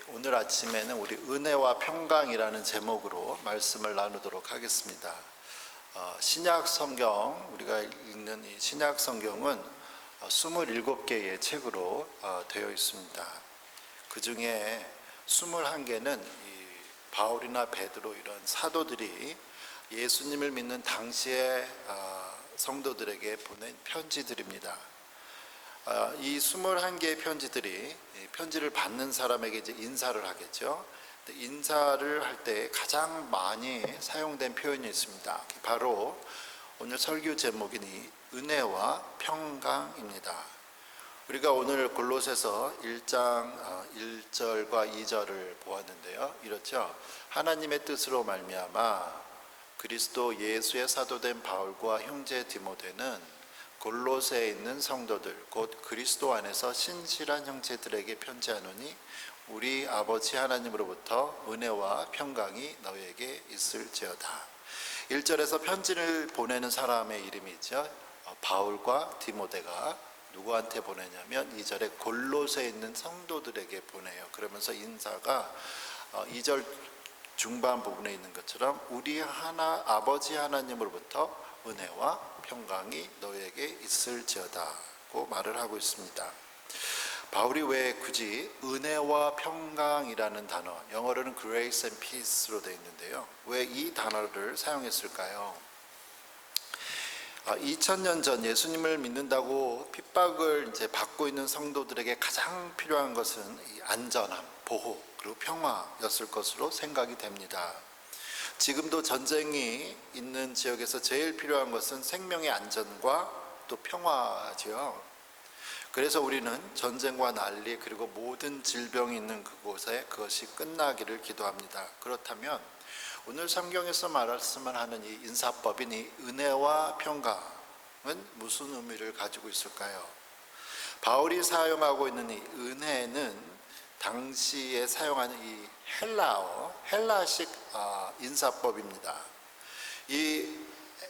오늘 아침에는 우리 은혜와 평강이라는 제목으로 말씀을 나누도록 하겠습니다. 신약 성경, 우리가 읽는 이 신약 성경은 27개의 책으로 되어 있습니다. 그 중에 21개는 바울이나 베드로 이런 사도들이 예수님을 믿는 당시의 성도들에게 보낸 편지들입니다. 이 21개의 편지들이 편지를 받는 사람에게 이제 인사를 하겠죠. 인사를 할 때 가장 많이 사용된 표현이 있습니다. 바로 오늘 설교 제목인 이 은혜와 평강입니다. 우리가 오늘 골로새서 1장 1절과 2절을 보았는데요. 이렇죠. 하나님의 뜻으로 말미암아 그리스도 예수의 사도된 바울과 형제 디모데는 골로새에 있는 성도들 곧 그리스도 안에서 신실한 형제들에게 편지하노니 우리 아버지 하나님으로부터 은혜와 평강이 너희에게 있을지어다. 1절에서 편지를 보내는 사람의 이름이 있죠. 바울과 디모데가 누구한테 보내냐면 2절에 골로새에 있는 성도들에게 보내요. 그러면서 인사가 2절 중반 부분에 있는 것처럼 우리 아버지 하나님으로부터 은혜와 평강이 너에게 있을지어다고 말을 하고 있습니다. 바울이 왜 굳이 은혜와 평강이라는 단어, 영어로는 grace and peace로 되어 있는데요. 왜 이 단어를 사용했을까요? 2000년 전 예수님을 믿는다고 핍박을 이제 받고 있는 성도들에게 가장 필요한 것은 이 안전함, 보호, 그리고 평화였을 것으로 생각이 됩니다. 지금도 전쟁이 있는 지역에서 제일 필요한 것은 생명의 안전과 또 평화죠. 그래서 우리는 전쟁과 난리 그리고 모든 질병이 있는 그곳에 그것이 끝나기를 기도합니다. 그렇다면 오늘 성경에서 말씀을 하는 이 인사법인 이 은혜와 평강은 무슨 의미를 가지고 있을까요? 바울이 사용하고 있는 이 은혜는 당시에 사용하는 이 헬라식 인사법입니다. 이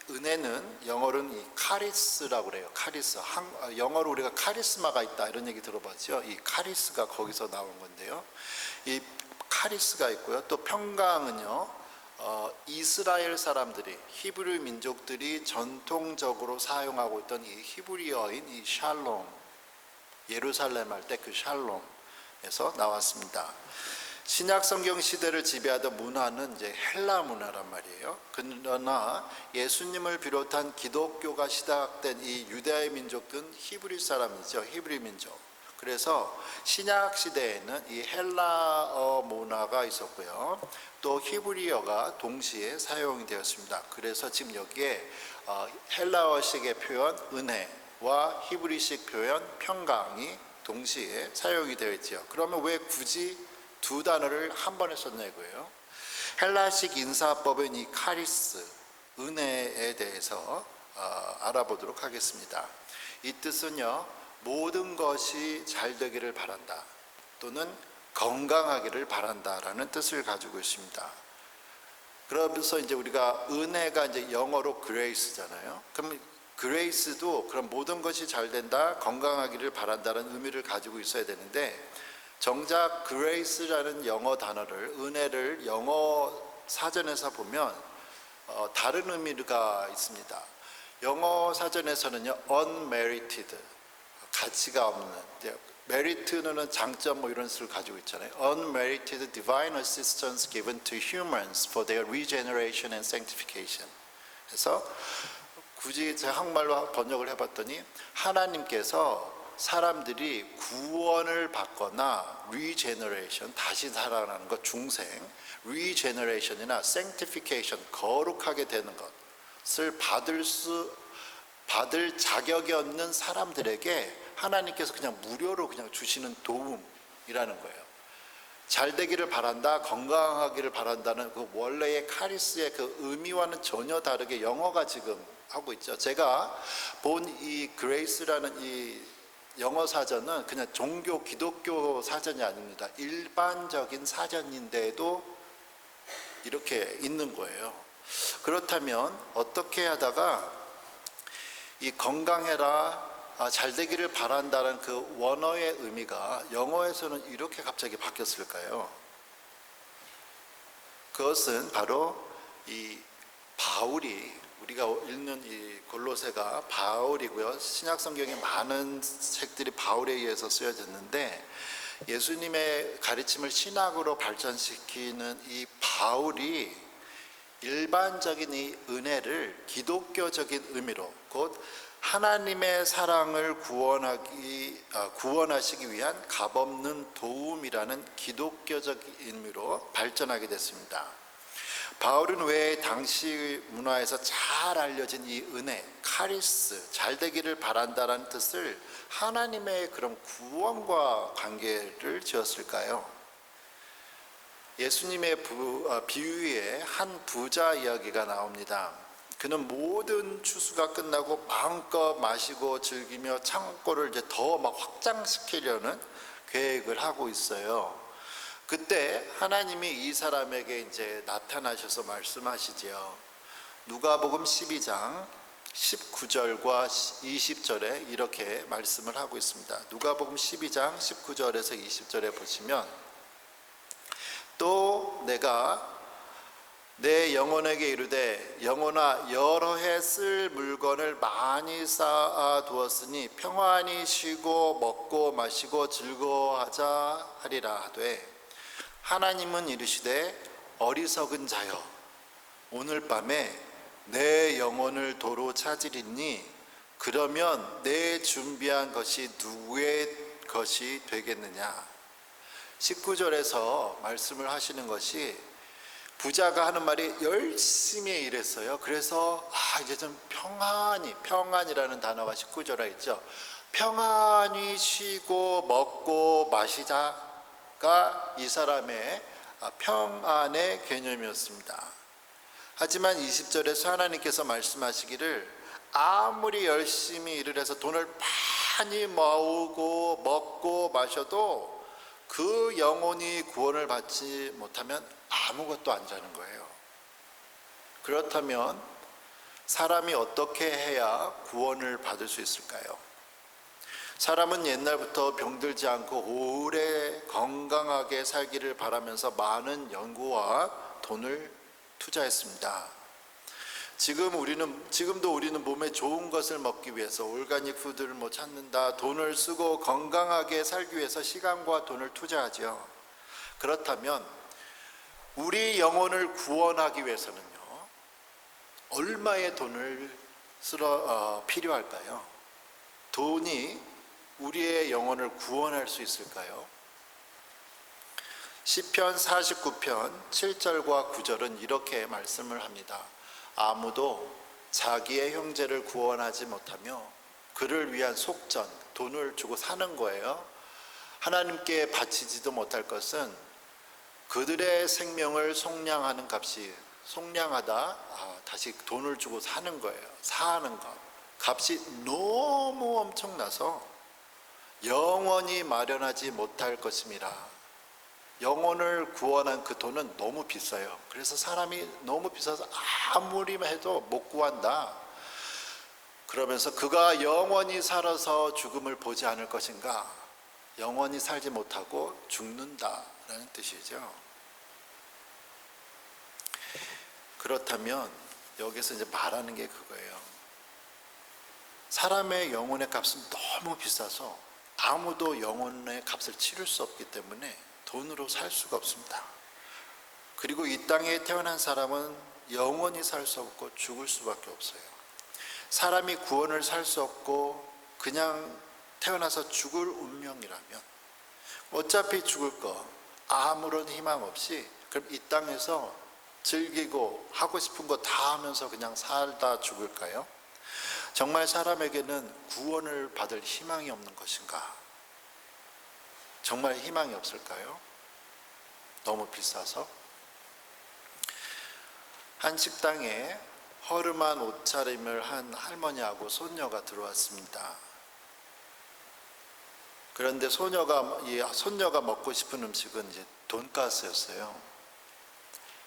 은혜는 영어로는 이 카리스라고 그래요. 카리스. 영어로 우리가 카리스마가 있다 이런 얘기 들어봤죠. 이 카리스가 거기서 나온 건데요. 이 카리스가 있고요. 또 평강은요. 이스라엘 사람들이 히브리 민족들이 전통적으로 사용하고 있던 이 히브리어인 이 샬롬, 예루살렘 할 때 그 샬롬에서 나왔습니다. 신약 성경 시대를 지배하던 문화는 이제 헬라 문화란 말이에요. 그러나 예수님을 비롯한 기독교가 시작된 이 유대의 민족들은 히브리 사람이죠. 히브리 민족. 그래서 신약 시대에는 이 헬라어 문화가 있었고요. 또 히브리어가 동시에 사용이 되었습니다. 그래서 지금 여기에 헬라어식의 표현 은혜와 히브리식 표현 평강이 동시에 사용이 되어 있죠. 그러면 왜 굳이 두 단어를 한 번에 썼냐 이거예요. 헬라식 인사법인 이 카리스, 은혜에 대해서 알아보도록 하겠습니다. 이 뜻은요, 모든 것이 잘 되기를 바란다 또는 건강하기를 바란다라는 뜻을 가지고 있습니다. 그러면서 이제 우리가 은혜가 이제 영어로 grace잖아요. 그럼 grace도 그럼 모든 것이 잘 된다, 건강하기를 바란다는 의미를 가지고 있어야 되는데 정작 grace라는 영어 단어를, 은혜를 영어 사전에서 보면 다른 의미가 있습니다. 영어 사전에서는요, unmerited, 가치가 없는, merit는 장점 뭐 이런 뜻을 가지고 있잖아요. unmerited divine assistance given to humans for their regeneration and sanctification. 그래서 굳이 제가 한국말로 번역을 해봤더니 하나님께서 사람들이 구원을 받거나 regeneration, 다시 살아나는 것, 중생, regeneration이나 sanctification, 거룩하게 되는 것을 받을 자격이 없는 사람들에게 하나님께서 그냥 무료로 그냥 주시는 도움이라는 거예요. 잘 되기를 바란다, 건강하기를 바란다는 그 원래의 카리스의 그 의미와는 전혀 다르게 영어가 지금 하고 있죠. 제가 본 이 그레이스라는 이 영어 사전은 그냥 종교 기독교 사전이 아닙니다. 일반적인 사전인데도 이렇게 있는 거예요. 그렇다면 어떻게 하다가 이 건강해라, 잘 되기를 바란다는 그 원어의 의미가 영어에서는 이렇게 갑자기 바뀌었을까요? 그것은 바로 이 바울이, 우리가 읽는 이 골로새가 바울이고요. 신약 성경에 많은 책들이 바울에 의해서 쓰여졌는데, 예수님의 가르침을 신학으로 발전시키는 이 바울이 일반적인 이 은혜를 기독교적인 의미로, 곧 하나님의 사랑을 구원하시기 위한 값없는 도움이라는 기독교적 의미로 발전하게 됐습니다. 바울은 왜 당시 문화에서 잘 알려진 이 은혜, 카리스, 잘 되기를 바란다는 뜻을 하나님의 그런 구원과 관계를 지었을까요? 예수님의 비유에 한 부자 이야기가 나옵니다. 그는 모든 추수가 끝나고 마음껏 마시고 즐기며 창고를 이제 더 막 확장시키려는 계획을 하고 있어요. 그때 하나님이 이 사람에게 이제 나타나셔서 말씀하시지요. 누가복음 12장 19절과 20절에 이렇게 말씀을 하고 있습니다. 누가복음 12장 19절에서 20절에 보시면, 또 내가 내 영혼에게 이르되 영혼아 여러 해 쓸 물건을 많이 쌓아 두었으니 평안히 쉬고 먹고 마시고 즐거워하자 하리라 하되, 하나님은 이르시되 어리석은 자여 오늘 밤에 내 영혼을 도로 찾으리니 그러면 내 준비한 것이 누구의 것이 되겠느냐. 19절에서 말씀을 하시는 것이, 부자가 하는 말이 열심히 일했어요. 그래서 이제 좀 평안이라는 단어가 19절에 있죠. 평안히 쉬고 먹고 마시자가 이 사람의 평안의 개념이었습니다. 하지만 20절에서 하나님께서 말씀하시기를, 아무리 열심히 일을 해서 돈을 많이 모으고 먹고 마셔도 그 영혼이 구원을 받지 못하면 아무것도 안 자는 거예요. 그렇다면 사람이 어떻게 해야 구원을 받을 수 있을까요? 사람은 옛날부터 병들지 않고 오래 건강하게 살기를 바라면서 많은 연구와 돈을 투자했습니다. 지금도 우리는 몸에 좋은 것을 먹기 위해서 올가닉 푸드를 찾는다, 돈을 쓰고 건강하게 살기 위해서 시간과 돈을 투자하죠. 그렇다면 우리 영혼을 구원하기 위해서는요, 얼마의 돈을 필요할까요? 돈이 우리의 영혼을 구원할 수 있을까요? 시편 49편 7절과 9절은 이렇게 말씀을 합니다. 아무도 자기의 형제를 구원하지 못하며 그를 위한 속전, 돈을 주고 사는 거예요. 하나님께 바치지도 못할 것은 그들의 생명을 속량하는 값이, 속량하다 다시 돈을 주고 사는 거예요. 사는 것, 값이 너무 엄청나서 영원히 마련하지 못할 것임이라. 영혼을 구원한 그 돈은 너무 비싸요. 그래서 사람이 너무 비싸서 아무리 해도 못 구한다. 그러면서 그가 영원히 살아서 죽음을 보지 않을 것인가? 영원히 살지 못하고 죽는다라는 뜻이죠. 그렇다면 여기서 이제 말하는 게 그거예요. 사람의 영혼의 값은 너무 비싸서 아무도 영혼의 값을 치를 수 없기 때문에 돈으로 살 수가 없습니다. 그리고 이 땅에 태어난 사람은 영원히 살 수 없고 죽을 수밖에 없어요. 사람이 구원을 살 수 없고 그냥 태어나서 죽을 운명이라면 어차피 죽을 거 아무런 희망 없이, 그럼 이 땅에서 즐기고 하고 싶은 거 다 하면서 그냥 살다 죽을까요? 정말 사람에게는 구원을 받을 희망이 없는 것인가? 정말 희망이 없을까요? 너무 비싸서? 한 식당에 허름한 옷차림을 한 할머니하고 손녀가 들어왔습니다. 그런데 손녀가 먹고 싶은 음식은 이제 돈가스였어요.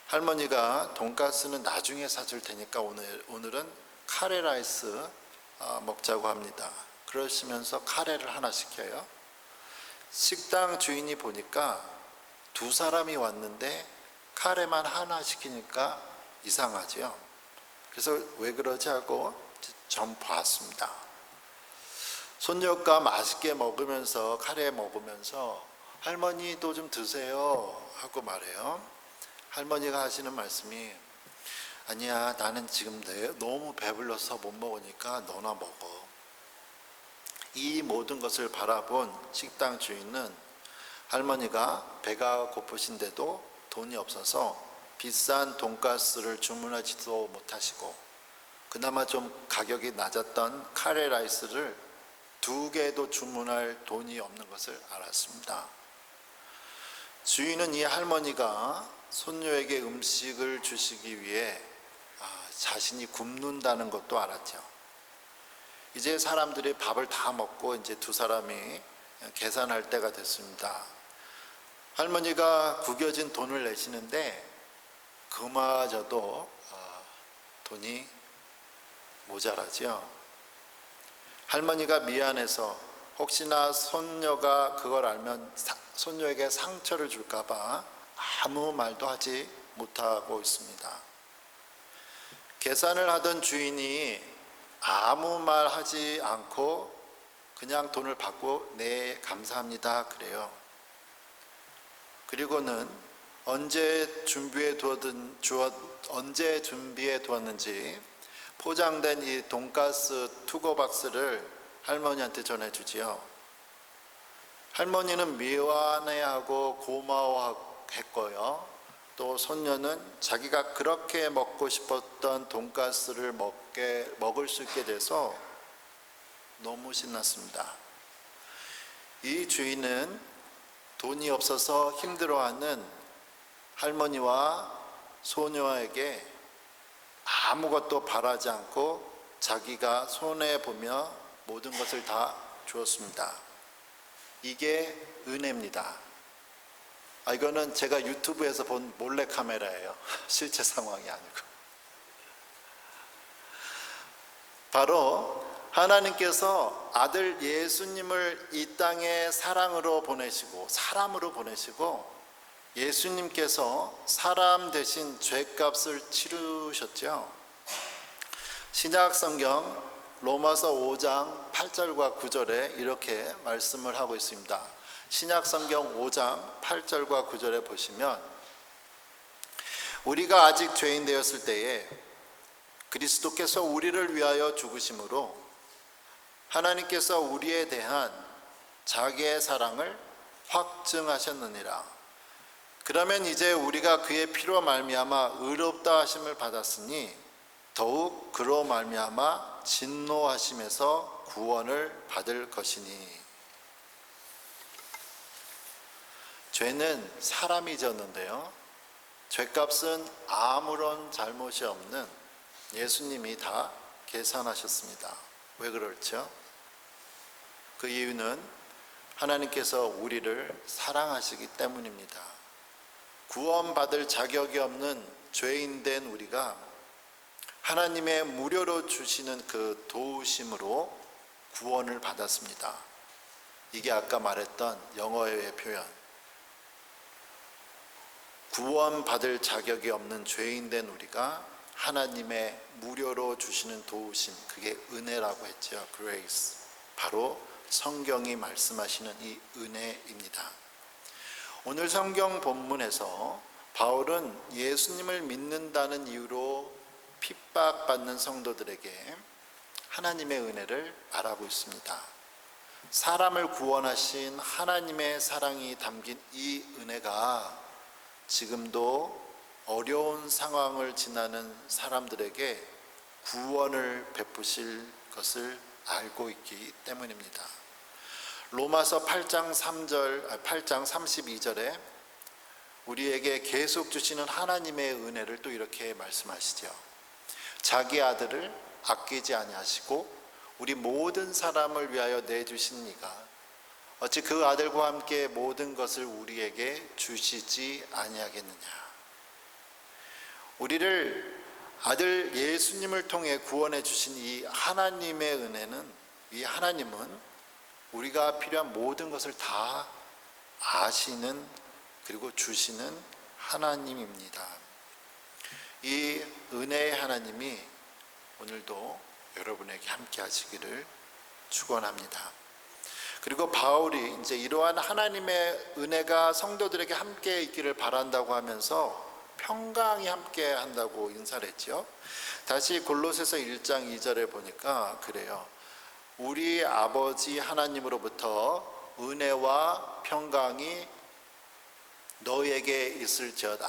할머니가 돈가스는 나중에 사줄 테니까 오늘은 카레라이스 먹자고 합니다. 그러시면서 카레를 하나 시켜요. 식당 주인이 보니까 두 사람이 왔는데 카레만 하나 시키니까 이상하죠. 그래서 왜 그러지 하고 좀 봤습니다. 손녀가 맛있게 먹으면서 카레 먹으면서 할머니도 좀 드세요 하고 말해요. 할머니가 하시는 말씀이 아니야, 나는 지금 너무 배불러서 못 먹으니까 너나 먹어. 이 모든 것을 바라본 식당 주인은 할머니가 배가 고프신데도 돈이 없어서 비싼 돈가스를 주문하지도 못하시고 그나마 좀 가격이 낮았던 카레 라이스를 2개도 주문할 돈이 없는 것을 알았습니다. 주인은 이 할머니가 손녀에게 음식을 주시기 위해 자신이 굶는다는 것도 알았죠. 이제 사람들이 밥을 다 먹고 이제 두 사람이 계산할 때가 됐습니다. 할머니가 구겨진 돈을 내시는데 그마저도 돈이 모자라죠. 할머니가 미안해서 혹시나 손녀가 그걸 알면 손녀에게 상처를 줄까봐 아무 말도 하지 못하고 있습니다. 계산을 하던 주인이 아무 말 하지 않고 그냥 돈을 받고 네 감사합니다 그래요. 그리고는 언제 준비해 두었는지 포장된 이 돈가스 투고 박스를 할머니한테 전해주지요. 할머니는 미안해하고 고마워했고요. 또 손녀는 자기가 그렇게 먹고 싶었던 돈가스를 먹을 수 있게 돼서 너무 신났습니다. 이 주인은 돈이 없어서 힘들어하는 할머니와 소녀에게 아무것도 바라지 않고 자기가 손해보며 모든 것을 다 주었습니다. 이게 은혜입니다. 이거는 제가 유튜브에서 본 몰래카메라예요. 실제 상황이 아니고. 바로 하나님께서 아들 예수님을 이 땅에 사람으로 보내시고 예수님께서 사람 대신 죄값을 치르셨죠. 신약 성경 로마서 5장 8절과 9절에 이렇게 말씀을 하고 있습니다. 신약 성경 5장 8절과 9절에 보시면 우리가 아직 죄인 되었을 때에 그리스도께서 우리를 위하여 죽으심으로 하나님께서 우리에 대한 자기의 사랑을 확증하셨느니라. 그러면 이제 우리가 그의 피로 말미암아 의롭다 하심을 받았으니 더욱 그로 말미암아 진노하심에서 구원을 받을 것이니. 죄는 사람이 졌는데요, 죄값은 아무런 잘못이 없는 예수님이 다 계산하셨습니다. 왜 그렇죠? 그 이유는 하나님께서 우리를 사랑하시기 때문입니다. 구원받을 자격이 없는 죄인된 우리가 하나님의 무료로 주시는 그 도우심으로 구원을 받았습니다. 이게 아까 말했던 영어의 표현, 구원받을 자격이 없는 죄인된 우리가 하나님의 무료로 주시는 도우심, 그게 은혜라고 했죠. Grace. 바로 성경이 말씀하시는 이 은혜입니다. 오늘 성경 본문에서 바울은 예수님을 믿는다는 이유로 핍박받는 성도들에게 하나님의 은혜를 말하고 있습니다. 사람을 구원하신 하나님의 사랑이 담긴 이 은혜가 지금도 어려운 상황을 지나는 사람들에게 구원을 베푸실 것을 알고 있기 때문입니다. 로마서 8장 32절에 우리에게 계속 주시는 하나님의 은혜를 또 이렇게 말씀하시죠. 자기 아들을 아끼지 아니하시고 우리 모든 사람을 위하여 내주신 이가 어찌 그 아들과 함께 모든 것을 우리에게 주시지 아니하겠느냐. 우리를 아들 예수님을 통해 구원해 주신 이 하나님의 은혜는 이 하나님은 우리가 필요한 모든 것을 다 아시는 그리고 주시는 하나님입니다. 이 은혜의 하나님이 오늘도 여러분에게 함께 하시기를 축원합니다. 그리고 바울이 이제 이러한 하나님의 은혜가 성도들에게 함께 있기를 바란다고 하면서 평강이 함께 한다고 인사를 했죠. 다시 골로새서 1장 2절에 보니까 그래요. 우리 아버지 하나님으로부터 은혜와 평강이 너에게 있을지어다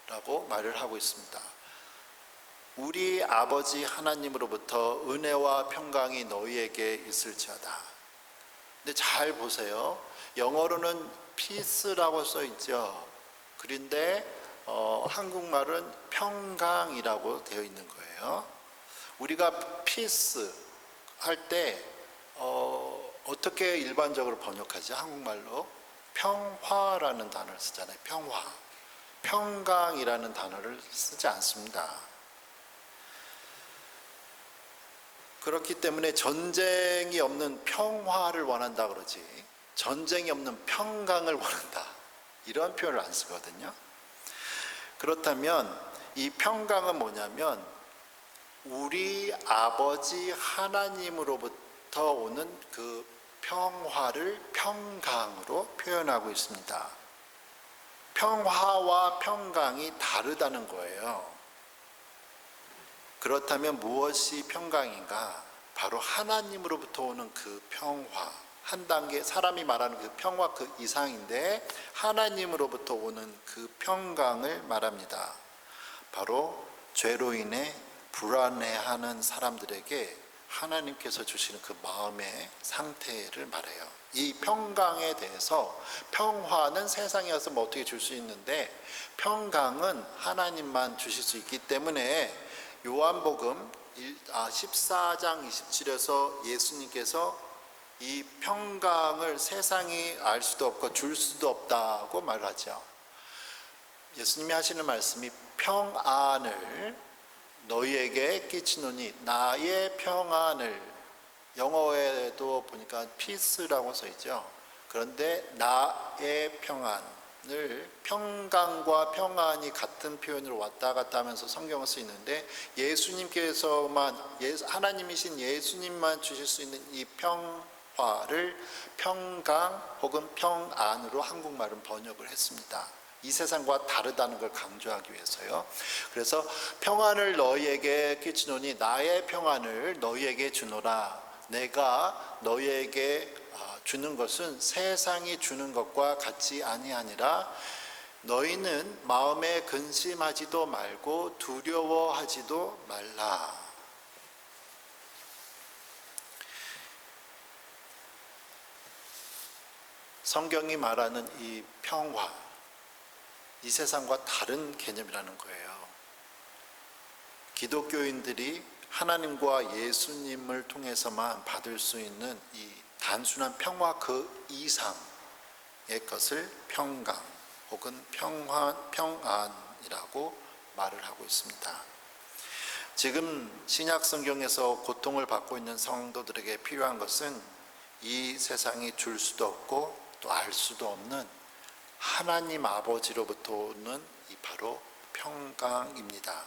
라고 말을 하고 있습니다. 우리 아버지 하나님으로부터 은혜와 평강이 너희에게 있을지어다. 근데 잘 보세요. 영어로는 peace라고 써 있죠. 그런데 한국말은 평강이라고 되어 있는 거예요. 우리가 peace 할 때 어떻게 일반적으로 번역하죠? 한국말로 평화라는 단어를 쓰잖아요. 평화. 평강이라는 단어를 쓰지 않습니다. 그렇기 때문에 전쟁이 없는 평화를 원한다 그러지 전쟁이 없는 평강을 원한다 이런 표현을 안 쓰거든요. 그렇다면 이 평강은 뭐냐면 우리 아버지 하나님으로부터 오는 그 평화를 평강으로 표현하고 있습니다. 평화와 평강이 다르다는 거예요. 그렇다면 무엇이 평강인가? 바로 하나님으로부터 오는 그 평화, 한 단계 사람이 말하는 그 평화 그 이상인데 하나님으로부터 오는 그 평강을 말합니다. 바로 죄로 인해 불안해하는 사람들에게 하나님께서 주시는 그 마음의 상태를 말해요. 이 평강에 대해서 평화는 세상에 와서 뭐 어떻게 줄 수 있는데 평강은 하나님만 주실 수 있기 때문에 요한복음 14장 27에서 예수님께서 이 평강을 세상이 알 수도 없고 줄 수도 없다고 말하죠. 예수님이 하시는 말씀이 평안을 너희에게 끼치노니 나의 평안을 영어에도 보니까 peace라고 써 있죠. 그런데 나의 평안을 평강과 평안이 같은 표현으로 왔다 갔다 하면서 성경을 쓰이는데 예수님께서만 하나님이신 예수님만 주실 수 있는 이 평화를 평강 혹은 평안으로 한국말은 번역을 했습니다. 이 세상과 다르다는 걸 강조하기 위해서요. 그래서 평안을 너희에게 끼치노니 나의 평안을 너희에게 주노라. 내가 너희에게 주는 것은 세상이 주는 것과 같이 아니하니라. 너희는 마음에 근심하지도 말고 두려워하지도 말라. 성경이 말하는 이 평화, 이 세상과 다른 개념이라는 거예요. 기독교인들이 하나님과 예수님을 통해서만 받을 수 있는 이 단순한 평화 그 이상의 것을 평강 혹은 평안이라고 말을 하고 있습니다. 지금 신약 성경에서 고통을 받고 있는 성도들에게 필요한 것은 이 세상이 줄 수도 없고 또 알 수도 없는 하나님 아버지로부터 오는 이 바로 평강입니다.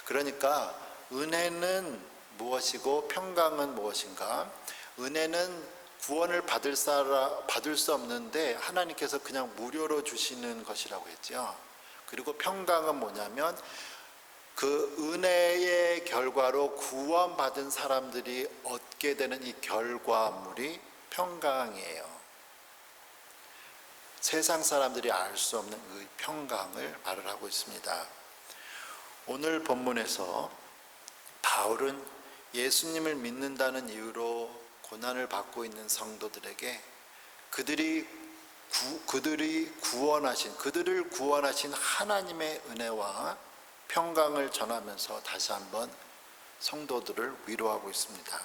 그러니까 은혜는 무엇이고 평강은 무엇인가? 은혜는 구원을 받을 수 없는데 하나님께서 그냥 무료로 주시는 것이라고 했죠. 그리고 평강은 뭐냐면 그 은혜의 결과로 구원받은 사람들이 얻게 되는 이 결과물이 평강이에요. 세상 사람들이 알 수 없는 그 평강을 말을 하고 있습니다. 오늘 본문에서 바울은 예수님을 믿는다는 이유로 고난을 받고 있는 성도들에게 그들을 구원하신 하나님의 은혜와 평강을 전하면서 다시 한번 성도들을 위로하고 있습니다.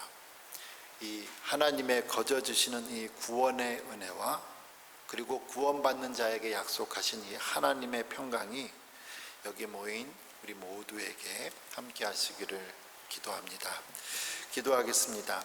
이 하나님의 거저 주시는 이 구원의 은혜와 그리고 구원받는 자에게 약속하신 이 하나님의 평강이 여기 모인 우리 모두에게 함께 하시기를 기도합니다. 기도하겠습니다.